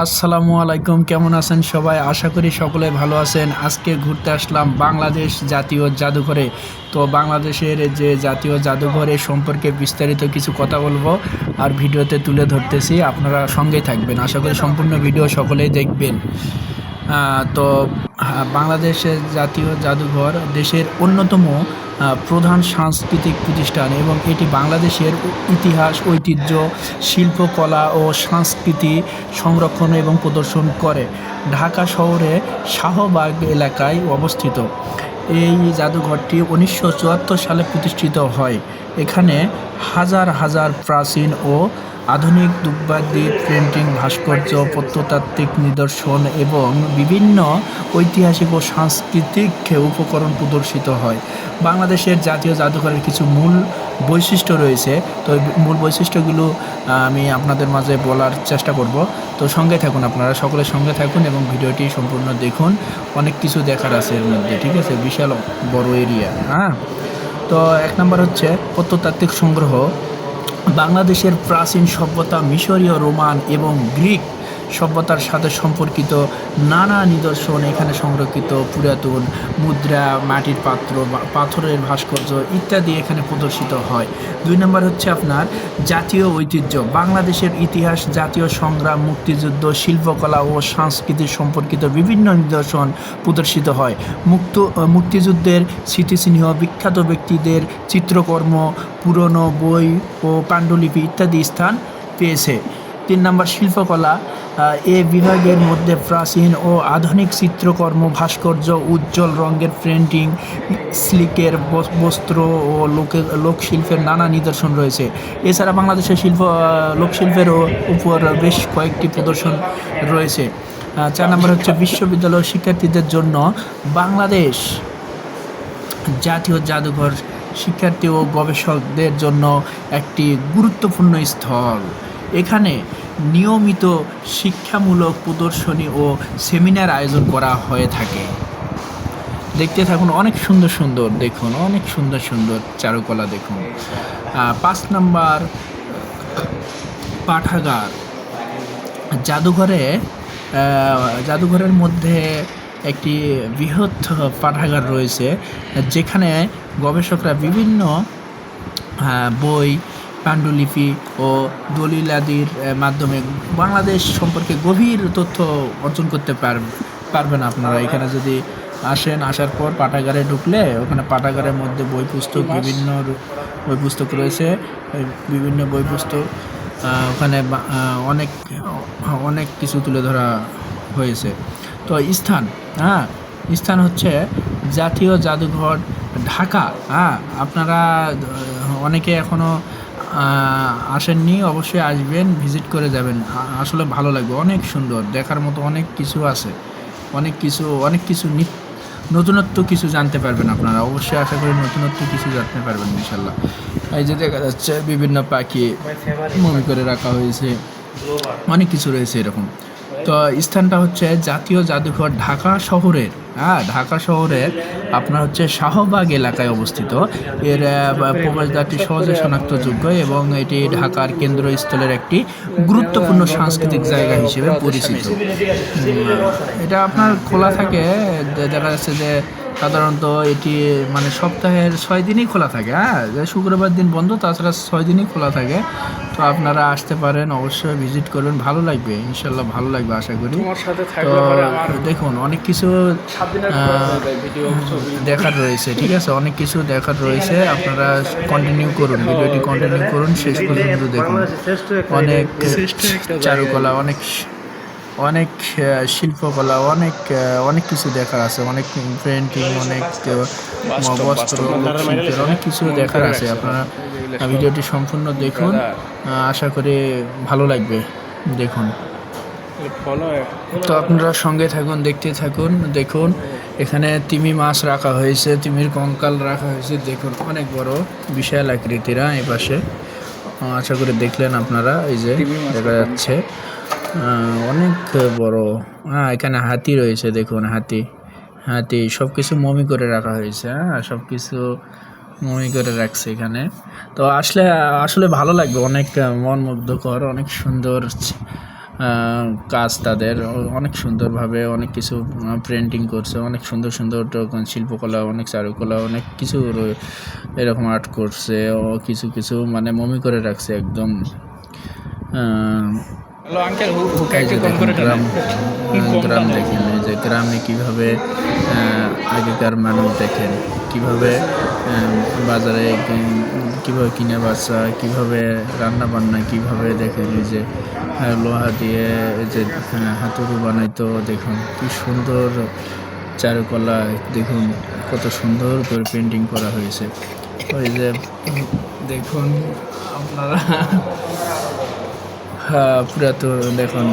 আসসালামু আলাইকুম, কেমন আছেন সবাই? আশা করি সকলে ভালো আছেন। আজকে ঘুরতে আসলাম বাংলাদেশ জাতীয় জাদুঘরে। তো বাংলাদেশের যে জাতীয় জাদুঘরের সম্পর্কে বিস্তারিত কিছু কথা বলবো আর ভিডিওতে তুলে ধরতেছি, আপনারা সঙ্গেই থাকবেন। আশা করি সম্পূর্ণ ভিডিও সকলেই দেখবেন। তো বাংলাদেশের জাতীয় জাদুঘর দেশের অন্যতম প্রধান সাংস্কৃতিক প্রতিষ্ঠান এবং এটি বাংলাদেশের ইতিহাস, ঐতিহ্য, শিল্পকলা ও সংস্কৃতি সংরক্ষণ এবং প্রদর্শন করে। ঢাকা শহরে শাহবাগ এলাকায় অবস্থিত এই জাদুঘরটি 1974 সালে প্রতিষ্ঠিত হয়। এখানে হাজার হাজার প্রাচীন ও আধুনিক দ্রব্যাদি, পেন্টিং, ভাস্কর্য, প্রত্নতাত্ত্বিক নিদর্শন এবং বিভিন্ন ঐতিহাসিক ও সাংস্কৃতিক উপকরণ প্রদর্শিত হয়। বাংলাদেশের জাতীয় জাদুঘরের কিছু মূল বৈশিষ্ট্য রয়েছে। তো এই মূল বৈশিষ্ট্যগুলো আমি আপনাদের মাঝে বলার চেষ্টা করব। তো সঙ্গে থাকুন, আপনারা সকলের সঙ্গে থাকুন এবং ভিডিওটি সম্পূর্ণ দেখুন। অনেক কিছু দেখার আছে এর মধ্যে, ঠিক আছে? বিশাল বড় এরিয়া। তো এক নম্বর হচ্ছে প্রত্নতাত্ত্বিক সংগ্রহ। বাংলাদেশের প্রাচীন সভ্যতা, মিশরীয়, রোমান এবং গ্রিক সভ্যতার সাথে সম্পর্কিত নানা নিদর্শন এখানে সংরক্ষিত। পুরাতন মুদ্রা, মাটির পাত্র, পাথরের ভাস্কর্য ইত্যাদি এখানে প্রদর্শিত হয়। 2 নম্বর হচ্ছে আপনার জাতীয় ঐতিহ্য। বাংলাদেশের ইতিহাস, জাতীয় সংগ্রাম, মুক্তিযুদ্ধ, শিল্পকলা ও সংস্কৃতি সম্পর্কিত বিভিন্ন নিদর্শন প্রদর্শিত হয়। মুক্তিযুদ্ধের স্মৃতিচিহ্ন, বিখ্যাত ব্যক্তিদের চিত্রকর্ম, পুরনো বই ও পাণ্ডুলিপি ইত্যাদি স্থান পেয়েছে। 3 নম্বর শিল্পকলা। এ বিভাগের মধ্যে প্রাচীন ও আধুনিক চিত্রকর্ম, ভাস্কর্য, উজ্জ্বল রঙের পেন্টিং, সিল্কের বস্ত্র ও লোকশিল্পের নানা নিদর্শন রয়েছে। এছাড়া বাংলাদেশের লোকশিল্পের উপর বেশ কয়েকটি প্রদর্শন রয়েছে। 4 নম্বর হচ্ছে বিশ্ববিদ্যালয় শিক্ষার্থীদের জন্য বাংলাদেশ জাতীয় জাদুঘর শিক্ষার্থী ও গবেষকদের জন্য একটি গুরুত্বপূর্ণ স্থল। এখানে নিয়মিত শিক্ষামূলক প্রদর্শনী ও সেমিনার আয়োজন করা হয়ে থাকে। দেখতে থাকুন, অনেক সুন্দর সুন্দর, দেখুন অনেক সুন্দর সুন্দর চারুকলা দেখুন। 5 নম্বর পাঠাগার। জাদুঘরের মধ্যে একটি বৃহৎ পাঠাগার রয়েছে, যেখানে গবেষকরা বিভিন্ন বই, পাণ্ডুলিপি ও দলিলাদির মাধ্যমে বাংলাদেশ সম্পর্কে গভীর তথ্য অর্জন করতে পারবেন আপনারা। এখানে যদি আসার পর পাঠাগারে ঢুকলে ওখানে পাঠাগারের মধ্যে বিভিন্ন বই পুস্তক রয়েছে। বিভিন্ন বই পুস্তক ওখানে অনেক অনেক কিছু তুলে ধরা হয়েছে। তো স্থান হচ্ছে জাতীয় জাদুঘর ঢাকা। আপনারা অনেকে এখনও আসেননি, অবশ্যই আসবেন, ভিজিট করে যাবেন। আসলে ভালো লাগবে, অনেক সুন্দর, দেখার মতো অনেক কিছু আছে। অনেক কিছু নতুনত্ব কিছু জানতে পারবেন আপনারা। অবশ্যই আশা করি নতুনত্ব কিছু জানতে পারবেন ইনশাল্লাহ। এই যে দেখা যাচ্ছে বিভিন্ন পাখি মমি করে রাখা হয়েছে, অনেক কিছু রয়েছে এরকম। তো স্থানটা হচ্ছে জাতীয় জাদুঘর ঢাকা শহরের আপনার হচ্ছে শাহবাগ এলাকায় অবস্থিত। এর প্রবেশদ্বারটি সহজে শনাক্তযোগ্য এবং এটি ঢাকার কেন্দ্রস্থলের একটি গুরুত্বপূর্ণ সাংস্কৃতিক জায়গা হিসেবে পরিচিত। এটা আপনার খোলা থাকে, দেখা যাচ্ছে যে সাধারণত এটি মানে সপ্তাহের 6 দিনই খোলা থাকে। শুক্রবার দিন বন্ধ, তাছাড়া 6 দিনই খোলা থাকে। তো আপনারা আসতে পারেন, অবশ্যই ভিজিট করবেন, ভালো লাগবে ইনশাল্লাহ, ভালো লাগবে আশা করি। তো দেখুন অনেক কিছু দেখার রয়েছে, ঠিক আছে? অনেক কিছু দেখার রয়েছে। আপনারা ভিডিওটি কন্টিনিউ করুন, শেষ পর্যন্ত দেখুন। অনেক চারুকলা, অনেক শিল্পকলা, অনেক কিছু দেখার আছে। অনেক পেন্টিং, অনেক বস্ত্র, লোকশিল্পের অনেক কিছু দেখার আছে। আপনারা ভিডিওটি সম্পূর্ণ দেখুন, আশা করি ভালো লাগবে। দেখুন, তো আপনারা সঙ্গে থাকুন, দেখতে থাকুন। দেখুন এখানে তিমি মাছ রাখা হয়েছে, তিমির কঙ্কাল রাখা হয়েছে। দেখুন অনেক বড় বিশাল আকৃতির। এই পাশে আশা করি দেখলেন আপনারা, এই যে দেখা যাচ্ছে অনেক বড়। এখানে হাতি রয়েছে, দেখুন হাতি সব কিছু মমি করে রাখা হয়েছে। সব কিছু মমি করে রাখছে এখানে। তো আসলে ভালো লাগবে, অনেক মনমুগ্ধকর, অনেক সুন্দর কাজ তাদের অনেক সুন্দরভাবে অনেক কিছু প্রিন্টিং করছে, অনেক সুন্দর সুন্দর শিল্পকলা, অনেক চারুকলা, অনেক কিছু এরকম আর্ট করছে ও কিছু কিছু মানে মমি করে রাখছে একদম। এই যে দেখুন গ্রাম দেখেন, এই যে গ্রামে কীভাবে আগেকার মানুষ দেখেন কীভাবে বাজারে কীভাবে কিনে বাচ্চা, কীভাবে রান্না বান্না, কীভাবে দেখেন এই যে লোহা দিয়ে এই যে হাতুড়ি বানাইতো, দেখুন কি সুন্দর চারুকলা, দেখুন কত সুন্দর করে পেন্টিং করা হয়েছে। ওই যে দেখুন আপনারা পুরাতন দেখুন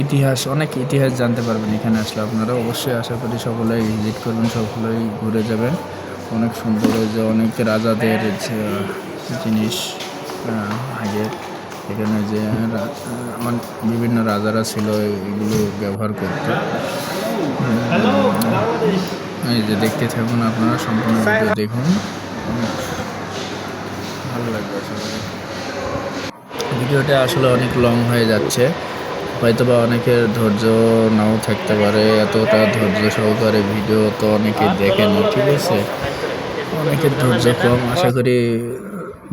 ইতিহাস, অনেক ইতিহাস জানতে পারবেন এখানে আসলে আপনারা। অবশ্যই আশা করি সকলেই ভিজিট করবেন, সকলেই ঘুরে যাবেন। অনেক সুন্দর, ওই যে অনেক রাজাদের জিনিস আগে এখানে যে বিভিন্ন রাজারা ছিল এগুলো ব্যবহার করত। এই যে দেখতে থাকুন আপনারা, সম্পূর্ণ ভিডিও দেখুন, ভালো লাগবে আসলে। ভিডিওটা আসলে অনেক লং হয়ে যাচ্ছে, হয়তো বা অনেকের ধৈর্য নাও থাকতে পারে, এতটা ধৈর্য সহকারে ভিডিও তো অনেকে দেখেন, ঠিক আছে, অনেকের ধৈর্য কম। আশা করি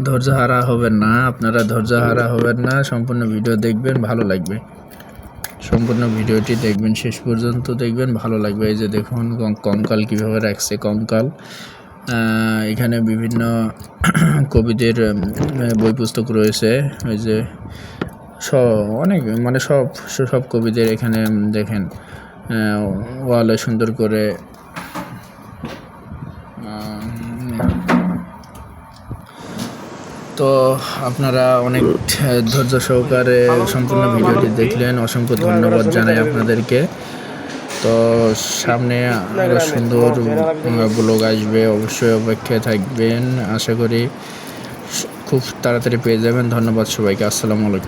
ধৈর্য হারা হবেন না, আপনারা ধৈর্য হারা হবেন না, সম্পূর্ণ ভিডিও দেখবেন, ভালো লাগবে। সম্পূর্ণ ভিডিওটি দেখবেন, শেষ পর্যন্ত দেখবেন, ভালো লাগবে। এই যে দেখুন কঙ্কাল কীভাবে রাখছে, কঙ্কাল। এখানে বিভিন্ন কবিদের বই পুস্তক রয়েছে, ওই যে অনেক মানে সব কবিদের এখানে দেখেন ওয়ালে সুন্দর করে তো আপনারা অনেক ধৈর্য সহকারে সম্পূর্ণ ভিডিওটি দেখলেন, অসংখ্য ধন্যবাদ জানাই আপনাদেরকে। তো সামনে আরও সুন্দর ব্লগ আসবে, অবশ্যই অপেক্ষায় থাকবেন, আশা করি খুব তাড়াতাড়ি পেয়ে যাবেন। ধন্যবাদ সবাইকে, আসসালামু আলাইকুম।